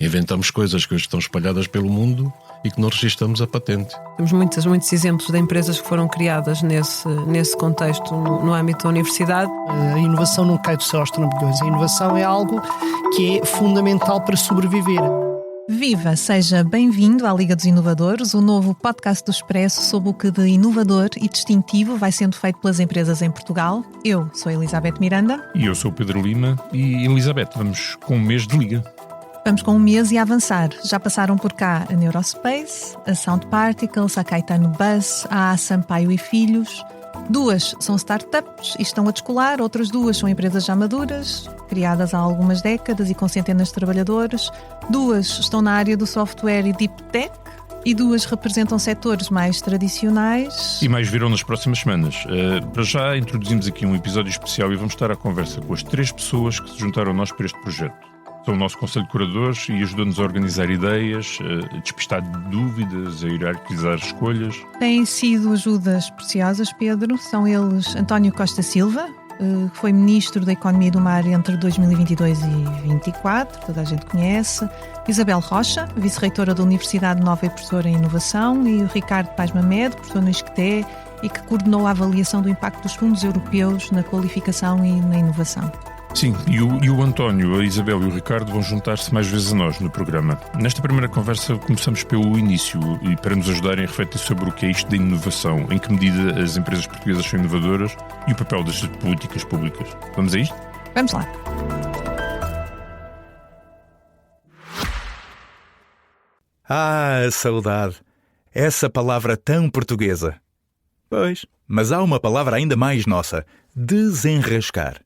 Inventamos coisas que hoje estão espalhadas pelo mundo e que não registramos a patente. Temos muitos exemplos de empresas que foram criadas nesse contexto no âmbito da universidade. A inovação não cai do céu aos trambolhões. A inovação é algo que é fundamental para sobreviver. Viva! Seja bem-vindo à Liga dos Inovadores, o novo podcast do Expresso sobre o que de inovador e distintivo vai sendo feito pelas empresas em Portugal. Eu sou a Elizabeth Miranda. E eu sou o Pedro Lima. E, Elizabeth, vamos com um mês de Liga. Vamos com um mês e a avançar. Já passaram por cá a Neurospace, a Sound Particles, a Caetano Bus, a Sampaio e Filhos. 2 são startups e estão a descolar, outras 2 são empresas já maduras, criadas há algumas décadas e com centenas de trabalhadores. 2 estão na área do software e deep tech e 2 representam setores mais tradicionais. E mais virão nas próximas semanas. Para já introduzimos aqui um episódio especial e vamos estar à conversa com as 3 pessoas que se juntaram a nós para este projeto. São o nosso Conselho de Curadores e ajudam-nos a organizar ideias, a despistar dúvidas, a hierarquizar escolhas. Têm sido ajudas preciosas, Pedro. São eles António Costa Silva, que foi Ministro da Economia do Mar entre 2022 e 2024, toda a gente conhece. Isabel Rocha, Vice-Reitora da Universidade Nova e Professora em Inovação. E o Ricardo Paz Mamed, professor no ISCTE e que coordenou a avaliação do impacto dos fundos europeus na qualificação e na inovação. Sim, e o António, a Isabel e o Ricardo vão juntar-se mais vezes a nós no programa. Nesta primeira conversa começamos pelo início e para nos ajudarem a refletir sobre o que é isto da inovação, em que medida as empresas portuguesas são inovadoras e o papel das políticas públicas. Vamos a isto? Vamos lá. Ah, saudade! Essa palavra tão portuguesa. Pois, mas há uma palavra ainda mais nossa: desenrascar.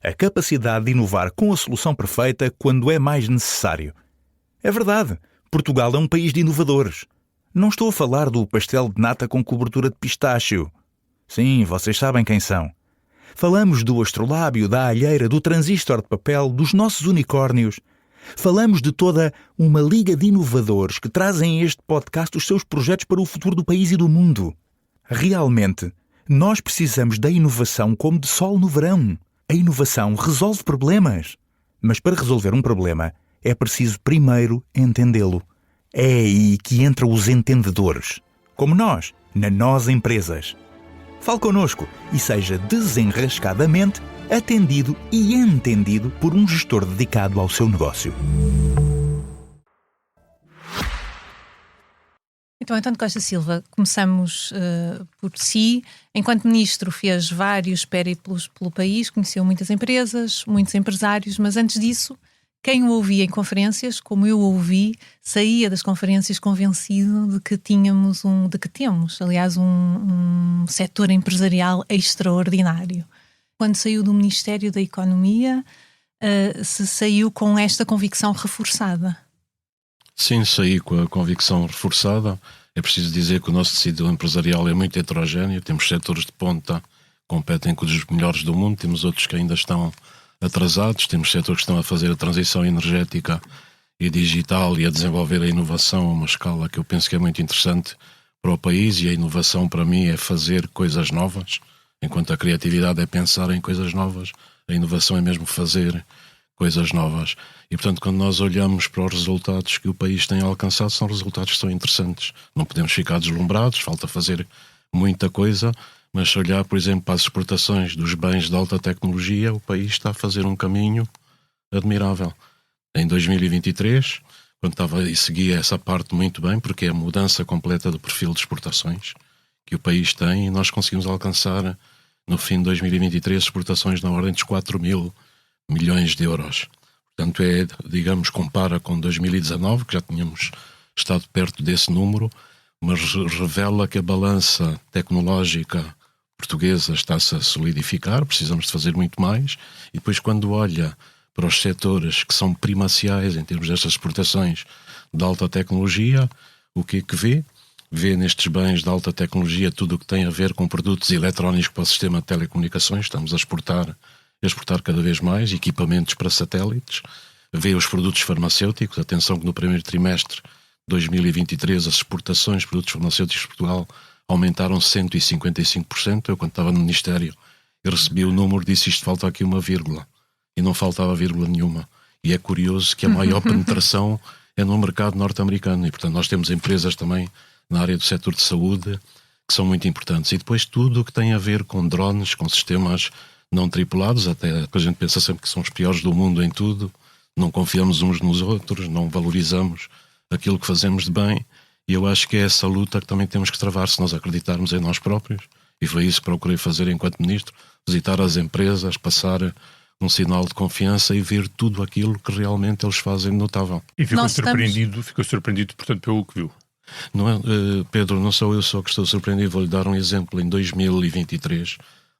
A capacidade de inovar com a solução perfeita quando é mais necessário. É verdade, Portugal é um país de inovadores. Não estou a falar do pastel de nata com cobertura de pistácio. Sim, vocês sabem quem são. Falamos do astrolábio, da alheira, do transistor de papel, dos nossos unicórnios. Falamos de toda uma liga de inovadores que trazem a este podcast os seus projetos para o futuro do país e do mundo. Realmente, nós precisamos da inovação como de sol no verão. A inovação resolve problemas. Mas para resolver um problema, é preciso primeiro entendê-lo. É aí que entram os entendedores. Como nós, na Nós Empresas. Fale connosco e seja desenrascadamente atendido e entendido por um gestor dedicado ao seu negócio. Então, António Costa Silva, começamos por si. Enquanto ministro fez vários périplos pelo país, conheceu muitas empresas, muitos empresários, mas antes disso, quem o ouvia em conferências, como eu o ouvi, saía das conferências convencido de que temos, aliás, um setor empresarial extraordinário. Quando saiu do Ministério da Economia, se saiu com esta convicção reforçada? Sim, saí com a convicção reforçada. É preciso dizer que o nosso tecido empresarial é muito heterogéneo. Temos setores de ponta que competem com os melhores do mundo, temos outros que ainda estão atrasados, temos setores que estão a fazer a transição energética e digital e a desenvolver a inovação a uma escala que eu penso que é muito interessante para o país, e a inovação para mim é fazer coisas novas, enquanto a criatividade é pensar em coisas novas, a inovação é mesmo fazer coisas novas. E, portanto, quando nós olhamos para os resultados que o país tem alcançado, são resultados que são interessantes. Não podemos ficar deslumbrados, falta fazer muita coisa, mas se olhar, por exemplo, para as exportações dos bens de alta tecnologia, o país está a fazer um caminho admirável. Em 2023, quando estava e seguia essa parte muito bem, porque é a mudança completa do perfil de exportações que o país tem, e nós conseguimos alcançar, no fim de 2023, exportações na ordem dos 4 mil milhões de euros. Portanto, digamos, compara com 2019, que já tínhamos estado perto desse número, mas revela que a balança tecnológica portuguesa está-se a solidificar, precisamos de fazer muito mais, e depois quando olha para os setores que são primaciais em termos destas exportações de alta tecnologia, o que é que vê? Vê nestes bens de alta tecnologia tudo o que tem a ver com produtos eletrónicos para o sistema de telecomunicações. Estamos a exportar cada vez mais equipamentos para satélites. Vê os produtos farmacêuticos. Atenção que no primeiro trimestre de 2023 as exportações de produtos farmacêuticos de Portugal aumentaram 155%. Eu, quando estava no Ministério, eu recebi o número, disse isto falta aqui uma vírgula. E não faltava vírgula nenhuma. E é curioso que a maior penetração é no mercado norte-americano. E, portanto, nós temos empresas também na área do setor de saúde que são muito importantes. E depois tudo o que tem a ver com drones, com sistemas não tripulados, até que a gente pensa sempre que são os piores do mundo em tudo, não confiamos uns nos outros, não valorizamos aquilo que fazemos de bem, e eu acho que é essa luta que também temos que travar se nós acreditarmos em nós próprios, e foi isso que procurei fazer enquanto ministro, visitar as empresas, passar um sinal de confiança e ver tudo aquilo que realmente eles fazem notável. E ficou surpreendido, portanto, pelo que viu. Não é, Pedro, não sou eu só que estou surpreendido, vou-lhe dar um exemplo. Em 2023,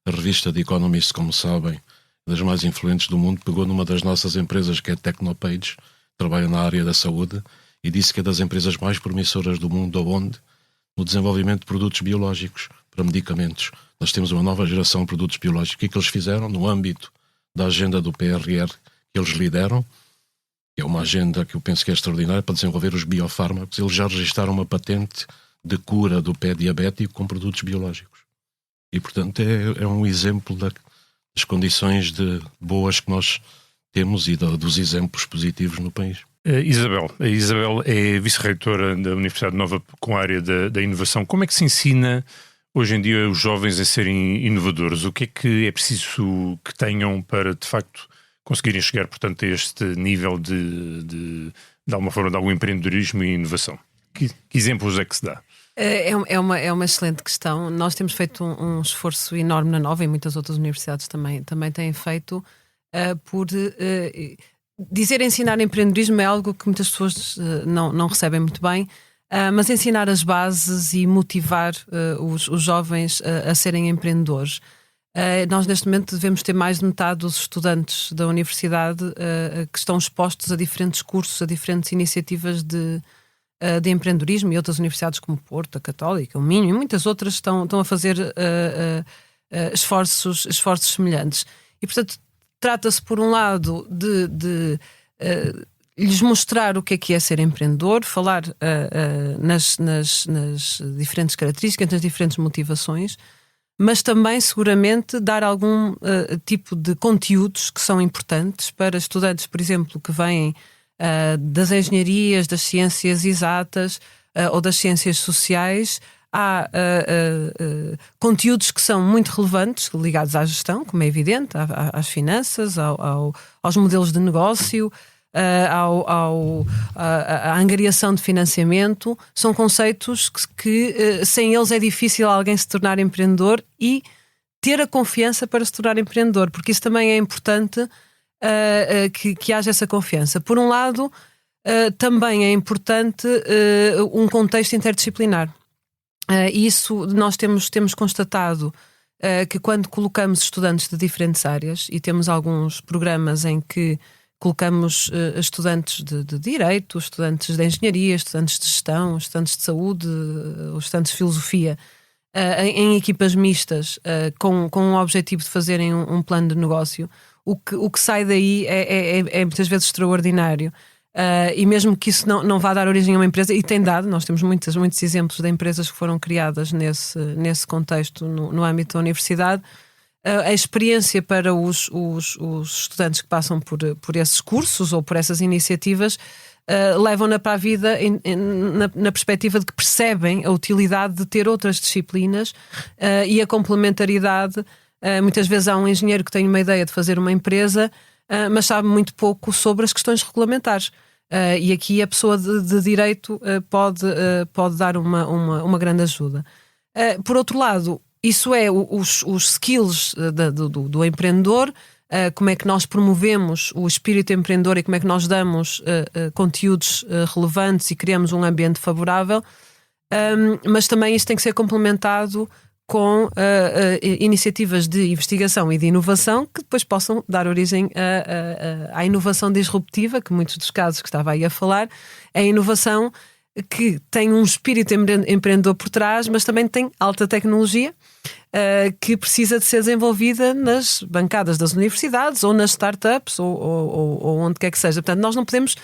a revista The Economist, como sabem, das mais influentes do mundo, pegou numa das nossas empresas, que é a Tecnopage, que trabalha na área da saúde, e disse que é das empresas mais promissoras do mundo, onde? No desenvolvimento de produtos biológicos para medicamentos. Nós temos uma nova geração de produtos biológicos. O que é que eles fizeram no âmbito da agenda do PRR que eles lideram? É uma agenda que eu penso que é extraordinária para desenvolver os biofármacos. Eles já registraram uma patente de cura do pé diabético com produtos biológicos. E, portanto, é um exemplo das condições boas que nós temos e dos exemplos positivos no país. A Isabel é vice-reitora da Universidade Nova com a área da inovação. Como é que se ensina hoje em dia os jovens a serem inovadores? O que é preciso que tenham para, de facto, conseguirem chegar, portanto, a este nível de alguma forma, de algum empreendedorismo e inovação? Que exemplos é que se dá? É uma excelente questão. Nós temos feito um esforço enorme na Nova, e muitas outras universidades também têm feito, por dizer ensinar empreendedorismo é algo que muitas pessoas não recebem muito bem, mas ensinar as bases e motivar os jovens a serem empreendedores. Nós neste momento devemos ter mais de metade dos estudantes da universidade que estão expostos a diferentes cursos, a diferentes iniciativas de empreendedorismo, e outras universidades como Porto, a Católica, o Minho e muitas outras estão a fazer esforços semelhantes. E, portanto, trata-se, por um lado, de lhes mostrar o que é ser empreendedor, falar nas diferentes características, nas diferentes motivações, mas também, seguramente, dar algum tipo de conteúdos que são importantes para estudantes, por exemplo, que vêm das engenharias, das ciências exatas ou das ciências sociais. Há conteúdos que são muito relevantes, ligados à gestão, como é evidente, às finanças, aos modelos de negócio, à angariação de financiamento. São conceitos que sem eles é difícil alguém se tornar empreendedor e ter a confiança para se tornar empreendedor, porque isso também é importante, que haja essa confiança. Por um lado, também é importante um contexto interdisciplinar. Isso nós temos constatado que quando colocamos estudantes de diferentes áreas, e temos alguns programas em que colocamos estudantes de direito, estudantes de engenharia, estudantes de gestão, estudantes de saúde, estudantes de filosofia, em equipas mistas, com o objetivo de fazerem um plano de negócio, o que sai daí é muitas vezes extraordinário. E mesmo que isso não vá dar origem a uma empresa, e tem dado, nós temos muitos exemplos de empresas que foram criadas nesse contexto no âmbito da universidade, a experiência para os estudantes que passam por esses cursos ou por essas iniciativas levam-na para a vida na perspectiva de que percebem a utilidade de ter outras disciplinas e a complementaridade. Muitas vezes há um engenheiro que tem uma ideia de fazer uma empresa, mas sabe muito pouco sobre as questões regulamentares. E aqui a pessoa de direito pode dar uma grande ajuda. Por outro lado, isso é os skills do empreendedor, como é que nós promovemos o espírito empreendedor e como é que nós damos conteúdos relevantes e criamos um ambiente favorável, mas também isso tem que ser complementado com iniciativas de investigação e de inovação que depois possam dar origem à inovação disruptiva, que muitos dos casos que estava aí a falar, é a inovação que tem um espírito empreendedor por trás, mas também tem alta tecnologia, que precisa de ser desenvolvida nas bancadas das universidades ou nas startups ou onde quer que seja. Portanto, nós não podemos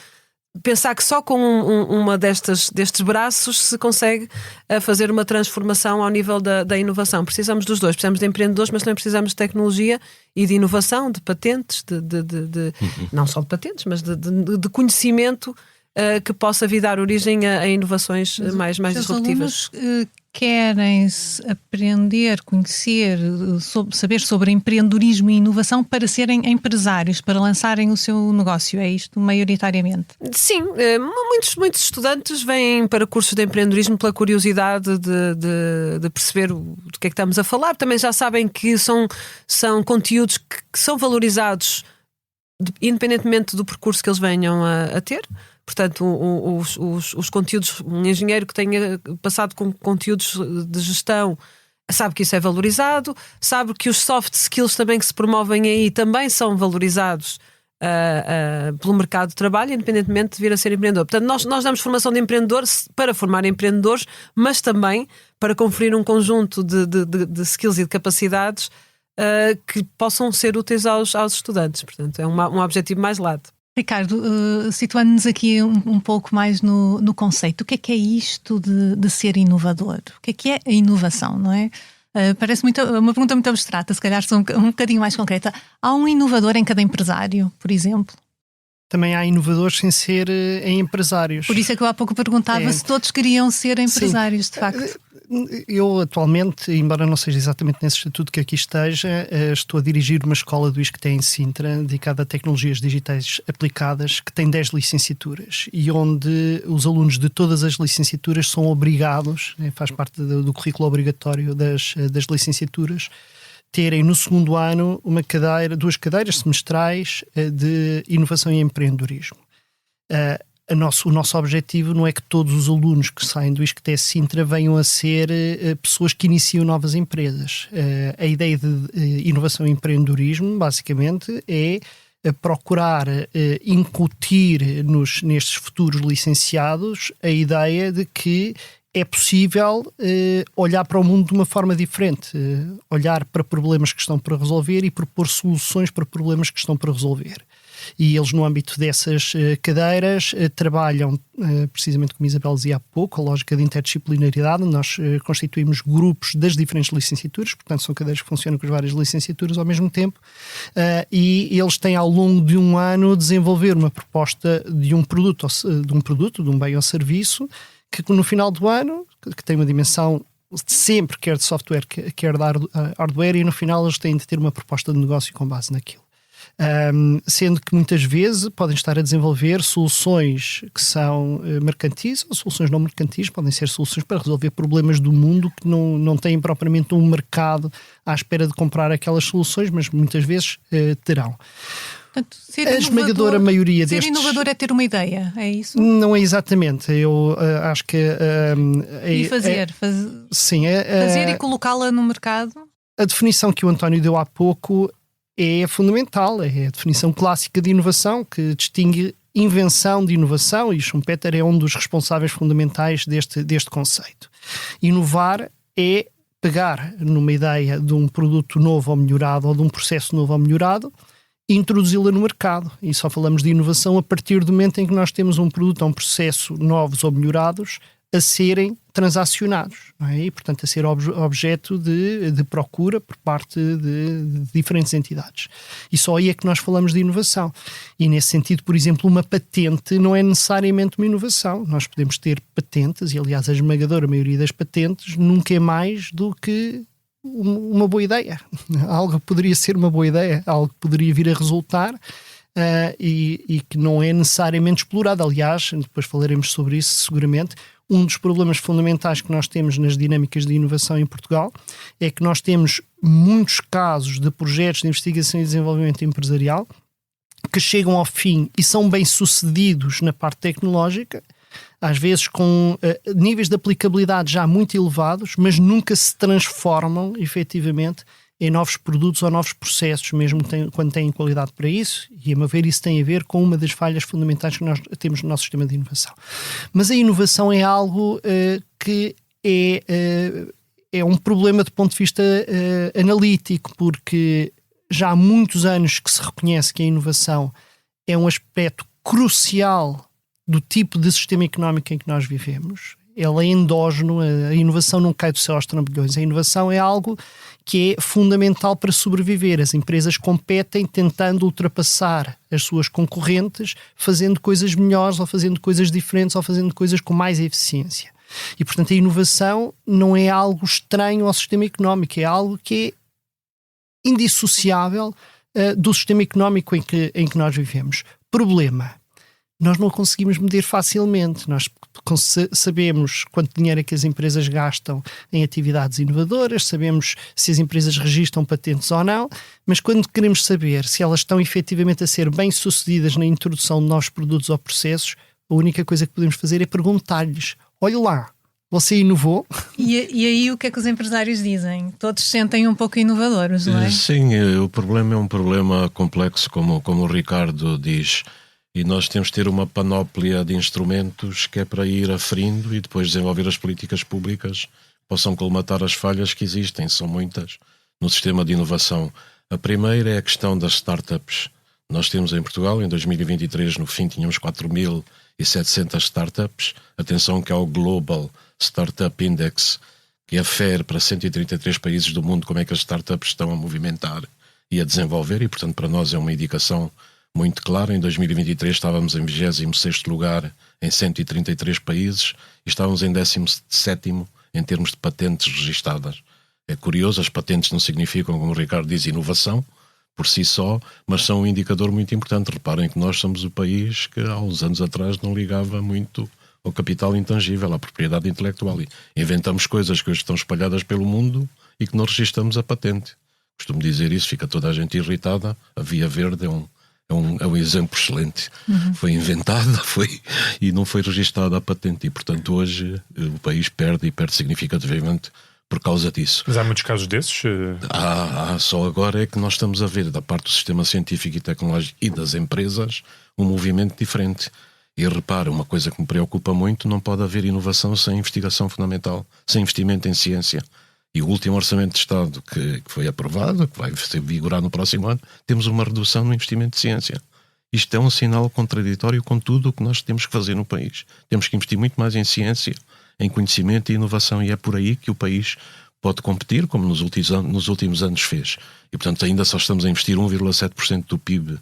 pensar que só com uma destes braços se consegue fazer uma transformação ao nível da inovação. Precisamos dos dois. Precisamos de empreendedores, mas também precisamos de tecnologia e de inovação, de patentes, não só de patentes, mas de conhecimento que possa vir dar origem a inovações mais disruptivas. Os alunos querem aprender, conhecer, saber sobre empreendedorismo e inovação para serem empresários, para lançarem o seu negócio, é isto maioritariamente? Sim, muitos estudantes vêm para cursos de empreendedorismo pela curiosidade de perceber do que é que estamos a falar. Também já sabem que são conteúdos que são valorizados independentemente do percurso que eles venham a ter. Portanto, os conteúdos, um engenheiro que tenha passado com conteúdos de gestão sabe que isso é valorizado, sabe que os soft skills também que se promovem aí também são valorizados pelo mercado de trabalho, independentemente de vir a ser empreendedor. Portanto, nós damos formação de empreendedor para formar empreendedores, mas também para conferir um conjunto de skills e de capacidades que possam ser úteis aos estudantes. Portanto, é um objetivo mais lato. Ricardo, situando-nos aqui um pouco mais no conceito, o que é isto de ser inovador? O que é a inovação, não é? Parece uma pergunta muito abstrata, se calhar sou um bocadinho mais concreta. Há um inovador em cada empresário, por exemplo? Também há inovadores sem ser empresários. Por isso é que eu há pouco perguntava se todos queriam ser empresários, sim. De facto. Eu atualmente, embora não seja exatamente nesse estatuto que aqui esteja, estou a dirigir uma escola do ISCTE em Sintra, dedicada a tecnologias digitais aplicadas, que tem 10 licenciaturas e onde os alunos de todas as licenciaturas são obrigados, faz parte do currículo obrigatório das licenciaturas, terem no segundo ano duas cadeiras semestrais de inovação e empreendedorismo. O nosso objetivo não é que todos os alunos que saem do ISCTE Sintra venham a ser pessoas que iniciam novas empresas. A ideia de inovação e empreendedorismo, basicamente, é procurar incutir nestes futuros licenciados a ideia de que é possível olhar para o mundo de uma forma diferente, olhar para problemas que estão para resolver e propor soluções para problemas que estão para resolver. E eles, no âmbito dessas cadeiras, trabalham, precisamente como a Isabel dizia há pouco, a lógica de interdisciplinaridade. Nós constituímos grupos das diferentes licenciaturas, portanto são cadeiras que funcionam com as várias licenciaturas ao mesmo tempo, e eles têm ao longo de um ano desenvolver uma proposta de um produto, de um bem ou serviço, que no final do ano, que tem uma dimensão sempre, quer de software, quer de hardware, e no final eles têm de ter uma proposta de negócio com base naquilo. Sendo que muitas vezes podem estar a desenvolver soluções que são mercantis ou soluções não mercantis, podem ser soluções para resolver problemas do mundo que não têm propriamente um mercado à espera de comprar aquelas soluções, mas muitas vezes terão. Portanto, a esmagadora maioria ser destes... inovador é ter uma ideia, é isso? Não é exatamente. Eu acho que... E fazer. Sim. Fazer e colocá-la no mercado? A definição que o António deu há pouco é fundamental. É a definição clássica de inovação, que distingue invenção de inovação, e Schumpeter é um dos responsáveis fundamentais deste conceito. Inovar é pegar numa ideia de um produto novo ou melhorado, ou de um processo novo ou melhorado, e introduzi-la no mercado. E só falamos de inovação a partir do momento em que nós temos um produto ou um processo novos ou melhorados a serem transacionados, não é? E, portanto, a ser objeto de procura por parte de diferentes entidades. E só aí é que nós falamos de inovação. E, nesse sentido, por exemplo, uma patente não é necessariamente uma inovação. Nós podemos ter patentes, e, aliás, a esmagadora maioria das patentes nunca é mais do que uma boa ideia. Algo que poderia ser uma boa ideia, algo que poderia vir a resultar e que não é necessariamente explorado. Aliás, depois falaremos sobre isso seguramente. Um dos problemas fundamentais que nós temos nas dinâmicas de inovação em Portugal é que nós temos muitos casos de projetos de investigação e desenvolvimento empresarial que chegam ao fim e são bem-sucedidos na parte tecnológica, às vezes com níveis de aplicabilidade já muito elevados, mas nunca se transformam efetivamente em novos produtos ou novos processos, mesmo quando têm qualidade para isso, e a meu ver isso tem a ver com uma das falhas fundamentais que nós temos no nosso sistema de inovação. Mas a inovação é algo que é um problema do ponto de vista analítico, porque já há muitos anos que se reconhece que a inovação é um aspecto crucial do tipo de sistema económico em que nós vivemos. ela é endógeno, a inovação não cai do céu aos trambolhões. A inovação é algo que é fundamental para sobreviver. As empresas competem tentando ultrapassar as suas concorrentes, fazendo coisas melhores, ou fazendo coisas diferentes, ou fazendo coisas com mais eficiência. E, portanto, a inovação não é algo estranho ao sistema económico, é algo que é indissociável do sistema económico em que nós vivemos. Problema: nós não conseguimos medir facilmente. Nós sabemos quanto dinheiro é que as empresas gastam em atividades inovadoras, sabemos se as empresas registram patentes ou não, mas quando queremos saber se elas estão efetivamente a ser bem-sucedidas na introdução de novos produtos ou processos, a única coisa que podemos fazer é perguntar-lhes: olha lá, você inovou? E aí o que é que os empresários dizem? Todos se sentem um pouco inovadores, não é? Sim, o problema é um problema complexo, como o Ricardo diz. E nós temos de ter uma panóplia de instrumentos que é para ir aferindo e depois desenvolver as políticas públicas que possam colmatar as falhas que existem, são muitas, no sistema de inovação. A primeira é a questão das startups. Nós temos em Portugal, em 2023, no fim, tínhamos 4.700 startups. Atenção que há o Global Startup Index, que afere para 133 países do mundo como é que as startups estão a movimentar e a desenvolver, e portanto para nós é uma indicação muito claro. Em 2023 estávamos em 26º lugar em 133 países e estávamos em 17º em termos de patentes registadas. É curioso, as patentes não significam, como o Ricardo diz, inovação por si só, mas são um indicador muito importante. Reparem que nós somos o país que há uns anos atrás não ligava muito ao capital intangível, à propriedade intelectual. E inventamos coisas que hoje estão espalhadas pelo mundo e que não registramos a patente. Costumo dizer isso, fica toda a gente irritada. A Via Verde é um exemplo excelente. Foi inventada, e não foi registada a patente. E, portanto, hoje o país perde significativamente por causa disso. Mas há muitos casos desses? Só agora é que nós estamos a ver, da parte do sistema científico e tecnológico e das empresas, um movimento diferente. E repara, uma coisa que me preocupa muito: não pode haver inovação sem investigação fundamental, sem investimento em ciência. E o último Orçamento de Estado que foi aprovado, que vai vigorar no próximo ano, temos uma redução no investimento de ciência. Isto é um sinal contraditório com tudo o que nós temos que fazer no país. Temos que investir muito mais em ciência, em conhecimento e inovação, e é por aí que o país pode competir, como nos últimos anos fez. E, portanto, ainda só estamos a investir 1,7% do PIB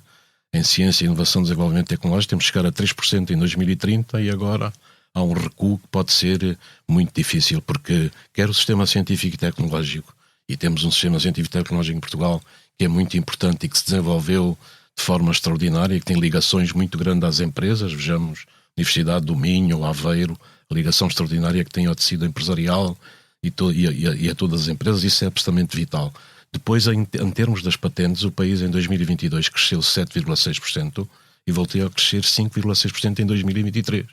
em ciência, inovação e desenvolvimento tecnológico. Temos que chegar a 3% em 2030 e agora há um recuo que pode ser muito difícil, porque quer o sistema científico e tecnológico, e temos um sistema científico e tecnológico em Portugal que é muito importante e que se desenvolveu de forma extraordinária e que tem ligações muito grandes às empresas. Vejamos a Universidade do Minho, Aveiro, a ligação extraordinária que tem ao tecido empresarial e a todas as empresas. Isso é absolutamente vital. Depois, em termos das patentes, o país em 2022 cresceu 7,6% e voltou a crescer 5,6% em 2023.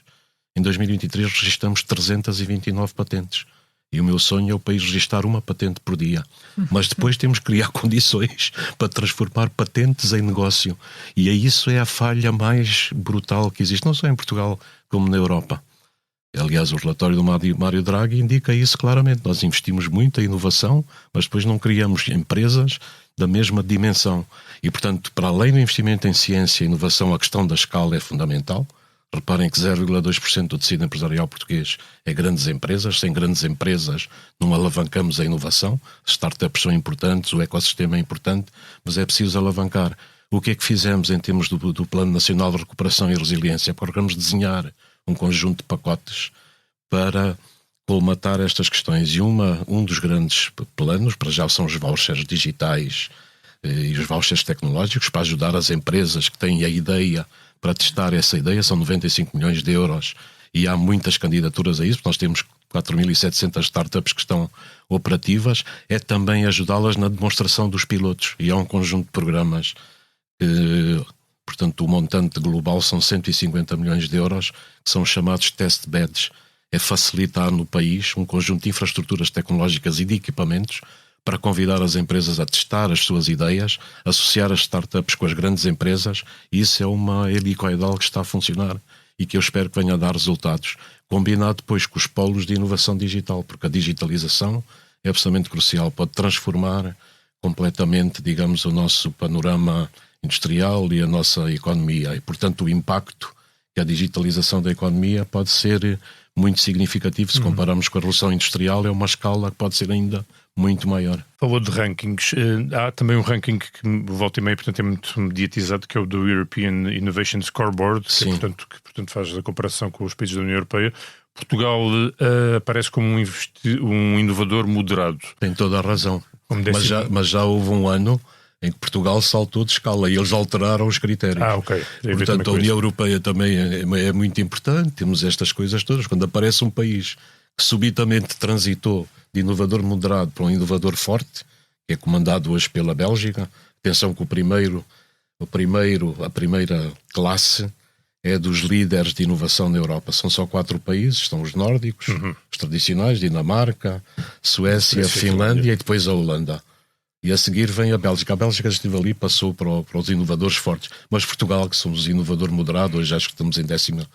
Em 2023 registramos 329 patentes. E o meu sonho é o país registrar uma patente por dia. Mas depois temos que criar condições para transformar patentes em negócio. E isso é a falha mais brutal que existe, não só em Portugal como na Europa. Aliás, o relatório do Mário Draghi indica isso claramente. Nós investimos muito em inovação, mas depois não criamos empresas da mesma dimensão. E, portanto, para além do investimento em ciência e inovação, a questão da escala é fundamental. Reparem que 0,2% do tecido empresarial português é grandes empresas. Sem grandes empresas não alavancamos a inovação. As startups são importantes, o ecossistema é importante, mas é preciso alavancar. O que é que fizemos em termos do Plano Nacional de Recuperação e Resiliência? Procuramos desenhar um conjunto de pacotes para colmatar estas questões. E um dos grandes planos, para já, são os vouchers digitais e os vouchers tecnológicos, para ajudar as empresas que têm a ideia para testar essa ideia. São 95 milhões de euros e há muitas candidaturas a isso. Nós temos 4.700 startups que estão operativas. É também ajudá-las na demonstração dos pilotos, e há um conjunto de programas que, portanto, o montante global são 150 milhões de euros, que são chamados test beds. É facilitar no país um conjunto de infraestruturas tecnológicas e de equipamentos para convidar as empresas a testar as suas ideias, associar as startups com as grandes empresas, e isso é uma helicoidal que está a funcionar e que eu espero que venha a dar resultados, combinado depois com os polos de inovação digital, porque a digitalização é absolutamente crucial, pode transformar completamente, digamos, o nosso panorama industrial e a nossa economia, e, portanto, o impacto que a digitalização da economia pode ser muito significativo. Se compararmos com a Revolução Industrial, é uma escala que pode ser ainda muito maior. Falou de rankings. Há também um ranking que volta e meia, portanto, é muito mediatizado, que é o do European Innovation Scoreboard, que portanto faz a comparação com os países da União Europeia. Portugal aparece como um inovador moderado. Tem toda a razão. Mas já houve um ano em que Portugal saltou de escala e eles alteraram os critérios. Ok. Portanto, a União Europeia também é muito importante. Temos estas coisas todas. Quando aparece um país que subitamente transitou de inovador moderado para um inovador forte, que é comandado hoje pela Bélgica, atenção que a primeira classe é dos líderes de inovação na Europa. São só 4 países, estão os nórdicos, os tradicionais, Dinamarca, Suécia, Finlândia e depois a Holanda. E a seguir vem a Bélgica. A Bélgica esteve ali, passou para os inovadores fortes. Mas Portugal, que somos inovador moderado, hoje acho que estamos em 18ª,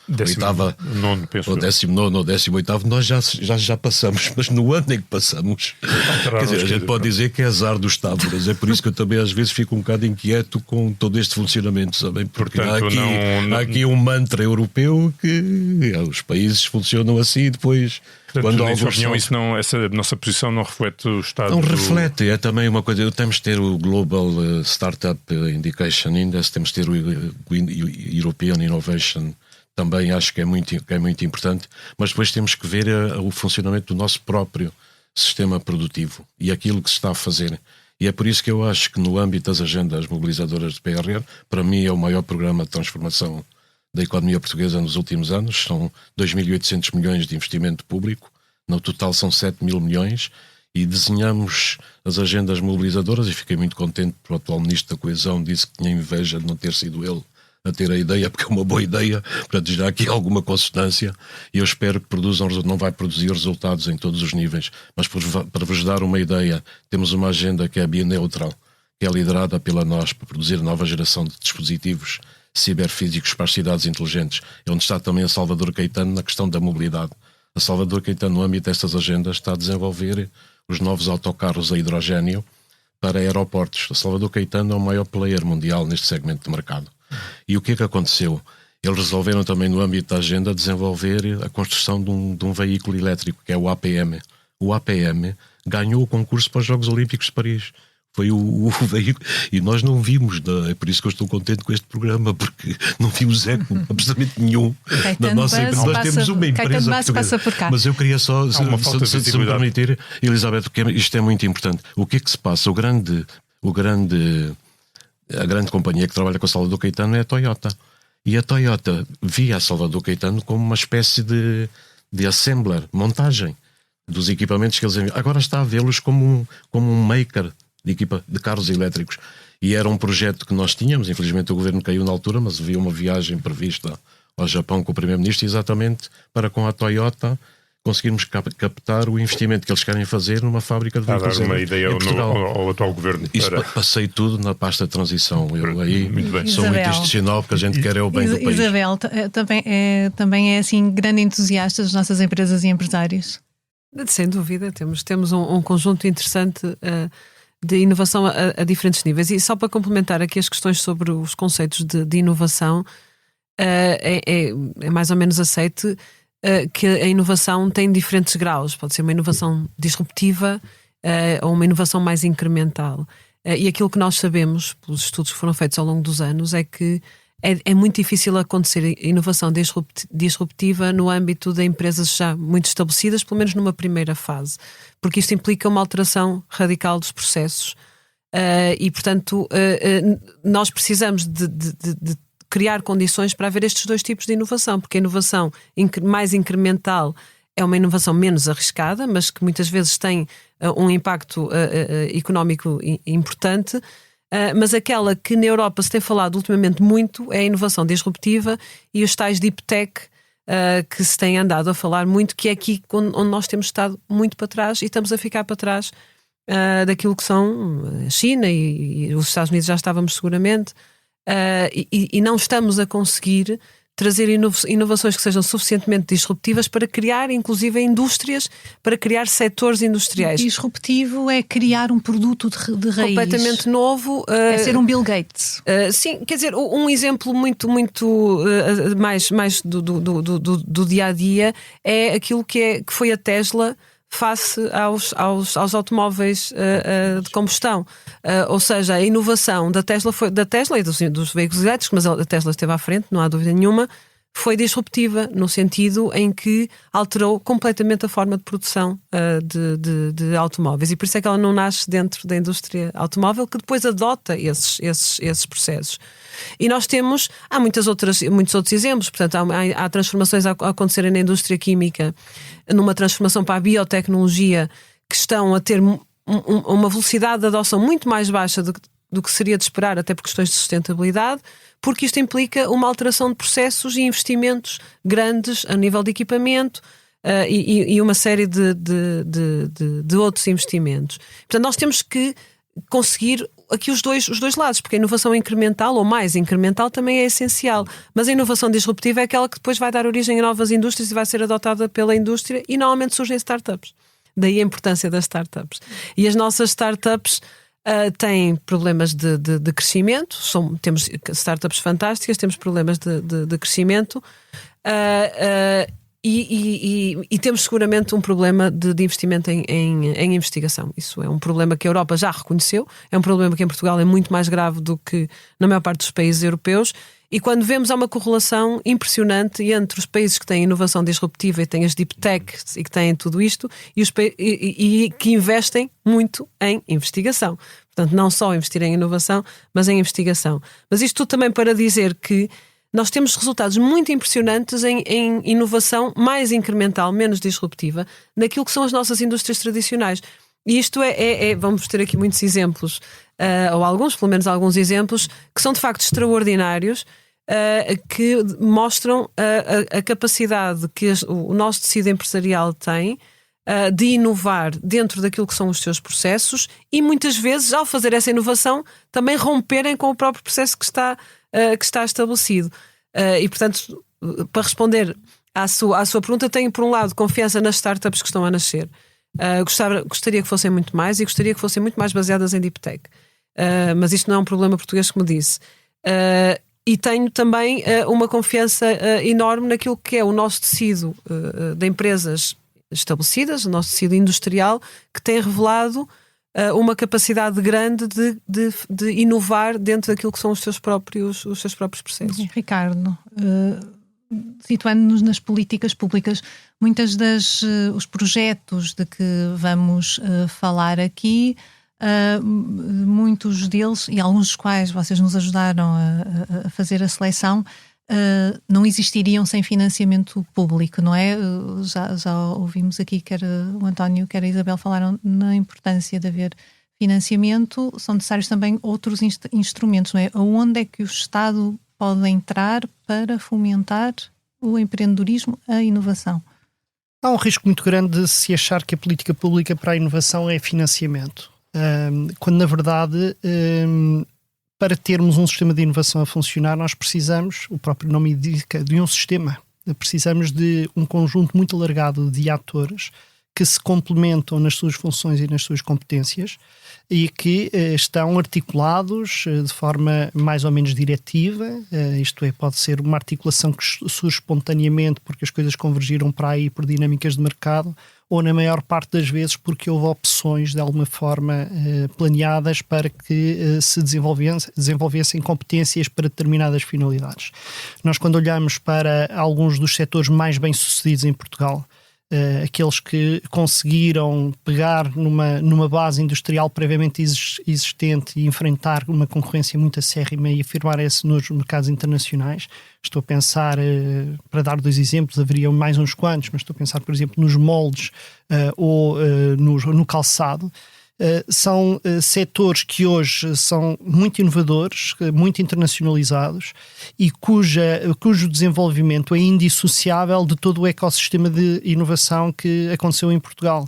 ou 19º ou 18º, nós já passamos. Mas no ano em que passamos, quer dizer, a gente pode dizer que é azar dos tábuas. É por isso que eu também às vezes fico um bocado inquieto com todo este funcionamento, sabem? Porque há aqui um mantra europeu que os países funcionam assim e depois... Portanto, na sua opinião, essa nossa posição não reflete o estado... Não reflete, é também uma coisa... Temos de ter o Global Startup Indication Index, temos de ter o European Innovation, também acho que é muito importante, mas depois temos que ver o funcionamento do nosso próprio sistema produtivo e aquilo que se está a fazer. E é por isso que eu acho que no âmbito das agendas mobilizadoras do PRR, para mim é o maior programa de transformação da economia portuguesa nos últimos anos. São 2.800 milhões de investimento público, no total são 7.000 milhões, e desenhamos as agendas mobilizadoras, e fiquei muito contente porque o atual Ministro da Coesão disse que tinha inveja de não ter sido ele a ter a ideia, porque é uma boa ideia, portanto já há aqui alguma consistência, e eu espero que não vai produzir resultados em todos os níveis, mas para vos dar uma ideia, temos uma agenda que é bioneutral, que é liderada pela nós para produzir a nova geração de dispositivos ciberfísicos para as cidades inteligentes, é onde está também a Salvador Caetano na questão da mobilidade. A Salvador Caetano, no âmbito destas agendas, está a desenvolver os novos autocarros a hidrogénio para aeroportos. A Salvador Caetano é o maior player mundial neste segmento de mercado. E o que é que aconteceu? Eles resolveram também, no âmbito da agenda, desenvolver a construção de um veículo elétrico, que é o APM. O APM ganhou o concurso para os Jogos Olímpicos de Paris. Foi o veículo, e nós não vimos, é por isso que eu estou contente com este programa, porque não vimos eco absolutamente nenhum na nossa empresa. Nós temos uma empresa portuguesa, mas eu queria só, se me permitir, Elizabeth, porque isto é muito importante. O que é que se passa? A grande companhia que trabalha com a Salvador Caetano é a Toyota. E a Toyota via a Salvador Caetano como uma espécie de assembler, montagem dos equipamentos que eles enviam. Agora está a vê-los como um maker de carros elétricos. E era um projeto que nós tínhamos, infelizmente o governo caiu na altura, mas havia uma viagem prevista ao Japão com o Primeiro-Ministro, exatamente para, com a Toyota, conseguirmos captar o investimento que eles querem fazer numa fábrica de veículos dar uma ideia ao atual governo. Isso passei tudo na pasta de transição. Eu aí sou muito institucional, porque a gente quer é o bem do país. Isabel, também é assim grande entusiasta das nossas empresas e empresários? Sem dúvida, temos um conjunto interessante de inovação a diferentes níveis. E só para complementar aqui as questões sobre os conceitos de inovação, é mais ou menos aceite que a inovação tem diferentes graus. Pode ser uma inovação disruptiva ou uma inovação mais incremental. E aquilo que nós sabemos, pelos estudos que foram feitos ao longo dos anos, é que é muito difícil acontecer inovação disruptiva no âmbito de empresas já muito estabelecidas, pelo menos numa primeira fase, porque isto implica uma alteração radical dos processos e, portanto, nós precisamos de criar condições para haver estes dois tipos de inovação, porque a inovação mais incremental é uma inovação menos arriscada, mas que muitas vezes tem um impacto económico importante. Mas aquela que na Europa se tem falado ultimamente muito é a inovação disruptiva e os tais deep tech que se tem andado a falar muito, que é aqui onde nós temos estado muito para trás e estamos a ficar para trás daquilo que são a China e os Estados Unidos já estávamos seguramente e não estamos a conseguir trazer inovações que sejam suficientemente disruptivas para criar, inclusive, indústrias, para criar setores industriais. Disruptivo é criar um produto de raiz. Completamente novo. É ser um Bill Gates. Sim, quer dizer, um exemplo muito mais do dia-a-dia é aquilo que foi a Tesla face aos automóveis de combustão. Ou seja, a inovação da Tesla e dos veículos elétricos, mas a Tesla esteve à frente, não há dúvida nenhuma, foi disruptiva no sentido em que alterou completamente a forma de produção de automóveis, e por isso é que ela não nasce dentro da indústria automóvel, que depois adota esses processos. E nós há muitos outros exemplos. Portanto, há transformações a acontecerem na indústria química, numa transformação para a biotecnologia, que estão a ter uma velocidade de adoção muito mais baixa do que seria de esperar, até por questões de sustentabilidade, porque isto implica uma alteração de processos e investimentos grandes a nível de equipamento e uma série de outros investimentos. Portanto, nós temos que conseguir aqui os dois lados, porque a inovação incremental ou mais incremental também é essencial, mas a inovação disruptiva é aquela que depois vai dar origem a novas indústrias e vai ser adotada pela indústria, e normalmente surgem startups. Daí a importância das startups. E as nossas startups têm problemas de crescimento. Temos startups fantásticas, temos problemas de crescimento, e temos seguramente um problema de investimento em investigação. Isso é um problema que a Europa já reconheceu, é um problema que em Portugal é muito mais grave do que na maior parte dos países europeus. E quando vemos, há uma correlação impressionante entre os países que têm inovação disruptiva e têm as deep techs e que têm tudo isto, e que investem muito em investigação. Portanto, não só investir em inovação, mas em investigação. Mas isto tudo também para dizer que nós temos resultados muito impressionantes em inovação mais incremental, menos disruptiva, naquilo que são as nossas indústrias tradicionais. E isto vamos ter aqui muitos exemplos, ou pelo menos alguns exemplos, que são de facto extraordinários, que mostram a capacidade que o nosso tecido empresarial tem de inovar dentro daquilo que são os seus processos, e muitas vezes, ao fazer essa inovação, também romperem com o próprio processo que está estabelecido. E portanto, para responder à sua pergunta, tenho por um lado confiança nas startups que estão a nascer. Gostaria que fossem muito mais, e gostaria que fossem muito mais baseadas em deep tech, mas isto não é um problema português, como disse. E tenho também uma confiança enorme naquilo que é o nosso tecido de empresas estabelecidas, o nosso tecido industrial, que tem revelado uma capacidade grande de inovar dentro daquilo que são os seus próprios processos. Ricardo, situando-nos nas políticas públicas, muitos os projetos de que vamos falar aqui, muitos deles, e alguns dos quais vocês nos ajudaram a fazer a seleção, não existiriam sem financiamento público, não é? Já ouvimos aqui, quer o António, quer a Isabel, falaram na importância de haver financiamento. São necessários também outros instrumentos, não é? Aonde é que o Estado pode entrar para fomentar o empreendedorismo, a inovação? Há um risco muito grande de se achar que a política pública para a inovação é financiamento, quando na verdade, para termos um sistema de inovação a funcionar, nós precisamos, o próprio nome indica, de um sistema. Precisamos de um conjunto muito alargado de atores que se complementam nas suas funções e nas suas competências, e que estão articulados de forma mais ou menos diretiva, isto é, pode ser uma articulação que surge espontaneamente porque as coisas convergiram para aí por dinâmicas de mercado, ou na maior parte das vezes porque houve opções de alguma forma planeadas para que se desenvolvessem competências para determinadas finalidades. Nós, quando olhamos para alguns dos setores mais bem-sucedidos em Portugal, aqueles que conseguiram pegar numa base industrial previamente existente e enfrentar uma concorrência muito acérrima e afirmar-se nos mercados internacionais. Estou a pensar, para dar 2 exemplos, haveria mais uns quantos, mas estou a pensar, por exemplo, nos moldes ou no calçado. são setores que hoje são muito inovadores, muito internacionalizados e cujo desenvolvimento é indissociável de todo o ecossistema de inovação que aconteceu em Portugal,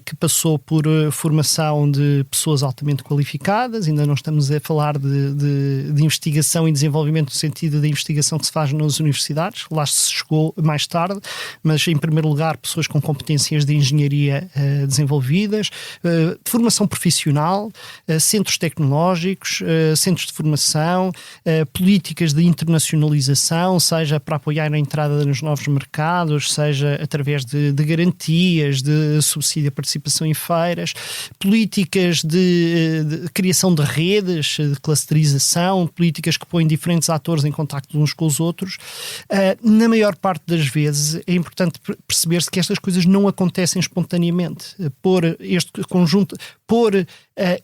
que passou por formação de pessoas altamente qualificadas. Ainda não estamos a falar de investigação e desenvolvimento no sentido da investigação que se faz nas universidades, lá se chegou mais tarde, mas em primeiro lugar pessoas com competências de engenharia desenvolvidas, formação profissional, centros tecnológicos, centros de formação, políticas de internacionalização, seja para apoiar a entrada nos novos mercados, seja através de garantias, de subsídio à participação em feiras, políticas de criação de redes, de clusterização, políticas que põem diferentes atores em contacto uns com os outros. Na maior parte das vezes é importante perceber-se que estas coisas não acontecem espontaneamente. Pôr